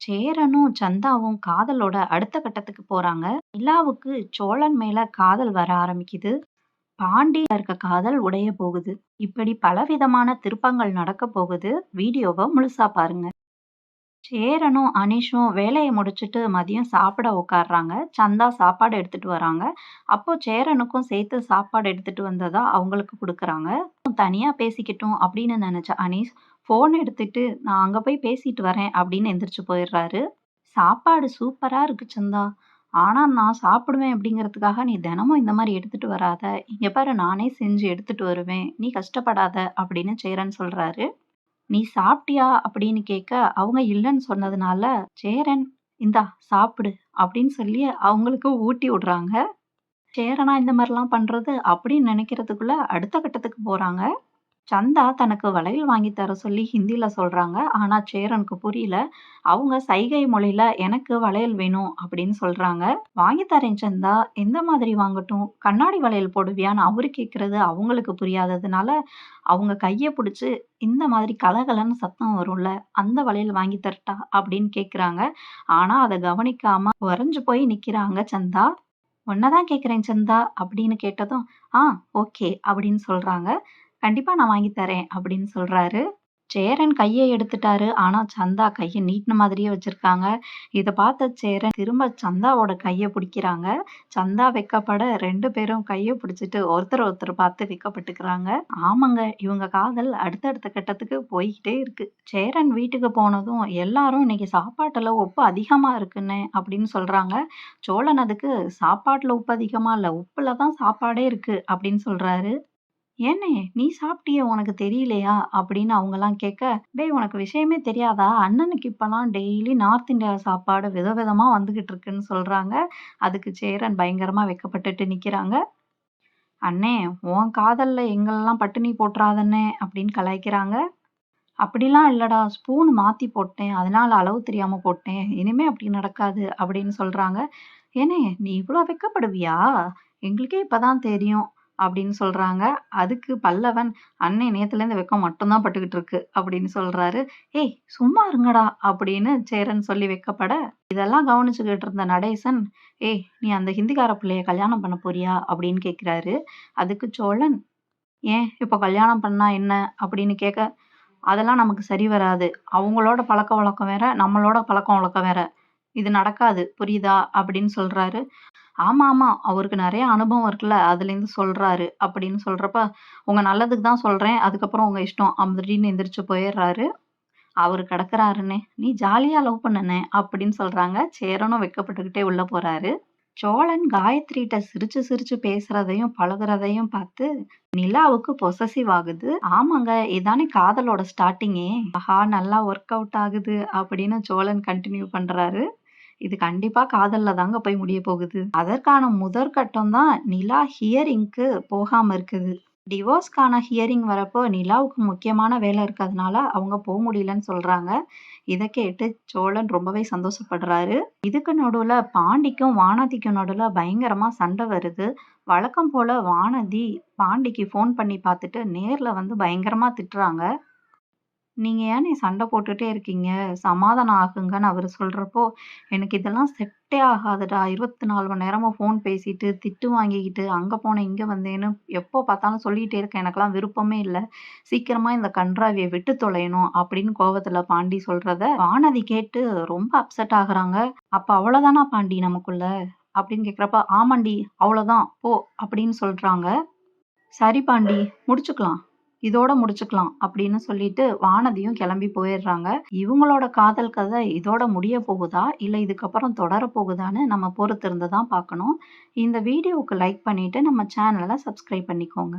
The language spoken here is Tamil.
சேரனும் சந்தாவும் காதலோட அடுத்த கட்டத்துக்கு போறாங்க. நிலாவுக்கு சோழன் மேல காதல் வர ஆரம்பிக்குது. பாண்டியில இருக்க காதல் உடைய போகுது. இப்படி பலவிதமான திருப்பங்கள் நடக்க போகுது. வீடியோவ முழுசா பாருங்க. சேரனும் அனீஷும் வேலைய முடிச்சுட்டு மதியம் சாப்பிட உட்கார்றாங்க. சந்தா சாப்பாடு எடுத்துட்டு வராங்க. அப்போ சேரனுக்கும் சேர்த்து சாப்பாடு எடுத்துட்டு வந்ததா அவங்களுக்கு குடுக்குறாங்க. தனியா பேசிக்கட்டும் அப்படின்னு நினைச்ச அனீஷ், ஃபோன் எடுத்துட்டு நான் அங்க போய் பேசிட்டு வரேன் அப்படின்னு எந்திரிச்சு போயிடுறாரு. சாப்பாடு சூப்பரா இருக்கு சந்தா. ஆனா நான் சாப்பிடுவேன் அப்படிங்கிறதுக்காக நீ தினமும் இந்த மாரி எடுத்துட்டு வராத. இங்க பாரு நானே செஞ்சு எடுத்துட்டு வருவேன். நீ கஷ்டப்படாத அப்படின்னு சேரன் சொல்றாரு. "நீ சாப்பிட்டியா?" அப்படின்னு கேட்க, அவங்க இல்லன்னு சொன்னதுனால, "சேரன் இந்தா சாப்பிடு" அப்படின்னு சொல்லி அவங்களுக்கு ஊட்டி விடுறாங்க. சேரனா இந்த மாரிலாம் பண்றது அப்படின்னு நினைக்கிறதுக்குள்ள அடுத்த கட்டத்துக்கு போறாங்க. சந்தா தனக்கு வளையல் வாங்கி தர சொல்லி ஹிந்தில சொல்றாங்க. ஆனா சேரனுக்கு புரியல. அவங்க சைகை மொழியில "எனக்கு வளையல் வேணும்" அப்படின்னு சொல்றாங்க. "வாங்கி தரேன் சந்தா. எந்த மாதிரி வாங்கட்டும்? கண்ணாடி வளையல் போடுவியான்னு?" அவரு கேட்கறது அவங்களுக்கு புரியாததுனால, அவங்க கைய புடிச்சு இந்த மாதிரி கலகலன்னு சத்தம் வரும்ல, "அந்த வளையல் வாங்கி தரட்டா?" அப்படின்னு கேட்கறாங்க. ஆனா அத கவனிக்காம உறைஞ்சு போய் நிக்கிறாங்க சந்தா. "உன்ன தான் கேட்கிறேன் சந்தா" அப்படின்னு கேட்டதும், "ஆ ஓகே" அப்படின்னு சொல்றாங்க. "கண்டிப்பா நான் வாங்கி தரேன்" அப்படின்னு சொல்றாரு. சேரன் கைய எடுத்துட்டாரு. ஆனா சந்தா கைய நீட்டுன மாதிரியே வச்சிருக்காங்க. இத பார்த்த சேரன் திரும்ப சந்தாவோட கைய பிடிக்கிறாங்க. சந்தா வெட்கப்பட 2 பேரும் கைய பிடிச்சுட்டு ஒருத்தர் ஒருத்தர் பார்த்து வெட்கப்பட்டுக்கிறாங்க. ஆமாங்க, இவங்க காதல் அடுத்தடுத்த கட்டத்துக்கு போய்க்கிட்டே இருக்கு. சேரன் வீட்டுக்கு போனதும் எல்லாரும் இன்னைக்கு சாப்பாட்டுல உப்பு அதிகமா இருக்குண்ணே அப்படின்னு சொல்றாங்க. சோழன் அதுக்கு சாப்பாட்டுல உப்பு அதிகமா இல்ல, உப்புல தான் சாப்பாடே இருக்கு அப்படின்னு சொல்றாரு. "ஏண்ணே நீ சாப்பிட்டியே உனக்கு தெரியலையா?" அப்படின்னு அவங்கலாம் கேட்க, "டேய் உனக்கு விஷயமே தெரியாதா? அண்ணனுக்கு இப்பலாம் டெய்லி நார்த் இந்தியா சாப்பாடு விதவிதமா வந்துகிட்டு இருக்குன்னு" சொல்றாங்க. அதுக்கு சேரன் பயங்கரமா வெட்கப்பட்டுட்டு நிக்கிறாங்க. "அண்ணே உன் காதல்ல எங்களலாம் பட்டினி போட்டுறாதண்ணே" அப்படின்னு கலாய்க்கிறாங்க. "அப்படிலாம் இல்லடா, ஸ்பூன் மாத்தி போட்டேன். அதனால அளவு தெரியாம போட்டேன். இனிமே அப்படி நடக்காது" அப்படின்னு சொல்றாங்க. "ஏண்ணே நீ இவ்ளோ வெட்கப்படுவியா? எங்களுக்கே இப்ப தான் தெரியும்" அப்படின்னு சொல்றாங்க. அதுக்கு பல்லவன், "அண்ணே நேத்துலேருந்து வெட்கம் மட்டும் தான் பட்டுக்கிட்டு இருக்கு" அப்படின்னு சொல்றாரு. "ஏய் சும்மா இருங்கடா" அப்படின்னு சேரன் சொல்லி வெட்கப்பட, இதெல்லாம் கவனிச்சுக்கிட்டு இருந்த நடேசன், "ஏய் நீ அந்த ஹிந்திக்கார புள்ளைய கல்யாணம் பண்ண போறியா?" அப்படின்னு கேட்கிறாரு. அதுக்கு சோழன், "ஏன் இப்ப கல்யாணம் பண்ணா என்ன?" அப்படின்னு கேட்க, "அதெல்லாம் நமக்கு சரி வராது. அவங்களோட பழக்கவழக்கம் வேற, நம்மளோட பழக்கவழக்கம் வேற. இது நடக்காது. புரியுதா?" அப்படின்னு சொல்றாரு. "ஆமா, ஆமா. அவருக்கு நெறைய அனுபவம் இருக்குல்ல. அதுலேருந்து சொல்றாரு" அப்படின்னு சொல்றப்ப, "உங்க நல்லதுக்கு தான் சொல்றேன். அதுக்கப்புறம் உங்க இஷ்டம்" அப்படின்னு எந்திரிச்சு போயிர்றாரு. அவரு கிடக்குறாருண்ணே. "நீ ஜாலியா லவ் பண்ணுண்ணே" அப்படின்னு சொல்றாங்க. சேரனும் வெட்கப்பட்டுக்கிட்டே உள்ள போறாரு. சோழன் காயத்ரிட்ட சிரிச்சு சிரிச்சு பேசுறதையும், பழகுறதையும் பார்த்து நிலாவுக்கு பொசெசிவ் ஆகுது. "ஆமாங்க, இதானே காதலோட ஸ்டார்ட்டிங்கே. ஆஹா! நல்லா ஒர்க் அவுட் ஆகுது" அப்படின்னு சோழன் கன்டின்யூ பண்றாரு. இது கண்டிப்பா காதல்ல தாங்க போய் முடிய போகுது. அதற்கான முதற்கட்டம் தான் நிலா ஹியரிங்க்கு போகாம இருக்குது. டிவோர்ஸ்க்கான ஹியரிங் வரப்போ நிலாவுக்கு முக்கியமான வேலை இருக்கிறதுனால அவங்க முடியலன்னு சொல்றாங்க. இத கேட்டு சோழன் ரொம்பவே சந்தோஷப்படுறாரு. இதுக்கு நடுவுல பாண்டிக்கும் வானதிக்கும் நடுவுல பயங்கரமா சண்டை வருது. வழக்கம் போல வானதி பாண்டிக்கு ஃபோன் பண்ணி பார்த்துட்டு நேர்ல வந்து பயங்கரமா திட்டுறாங்க. "நீங்க ஏண்ணே சண்டை போட்டுட்டே இருக்கீங்க? சமாதானம் ஆகுங்கன்னு" அவரு சொல்றப்போ, "எனக்கு இதெல்லாம் செட்டே ஆகாதுடா. 24 மணி நேரமும் ஃபோன் பேசிட்டு, திட்டு வாங்கிக்கிட்டு, அங்க போனேன், இங்க வந்தேன்னு எப்போ பார்த்தாலும் சொல்லிட்டே இருக்க எனக்கெல்லாம் விருப்பமே இல்ல. சீக்கிரமா இந்த கண்றாவிய விட்டு தொலையணும்" அப்படின்னு கோவத்துல பாண்டி சொல்றத வானதி கேட்டு ரொம்ப அப்செட் ஆகுறாங்க. "அப்ப அவ்வளோதானா பாண்டி நமக்குள்ள?" அப்படின்னு கேட்கிறப்ப, "ஆமாண்டி அவ்வளோதான் போ" அப்படின்னு சொல்றாங்க. "சரி பாண்டி முடிச்சுக்கலாம். இதோட முடிச்சுக்கலாம்" அப்படின்னு சொல்லிட்டு வானதியும் கிளம்பி போயிடுறாங்க. இவங்களோட காதல் கதை இதோட முடிய போகுதா? இல்ல இதுக்கப்புறம் தொடர போகுதான்னு நம்ம பொறுத்திருந்து தான் பார்க்கணும். இந்த வீடியோவுக்கு லைக் பண்ணிட்டு நம்ம சேனல சப்ஸ்கிரைப் பண்ணிக்கோங்க.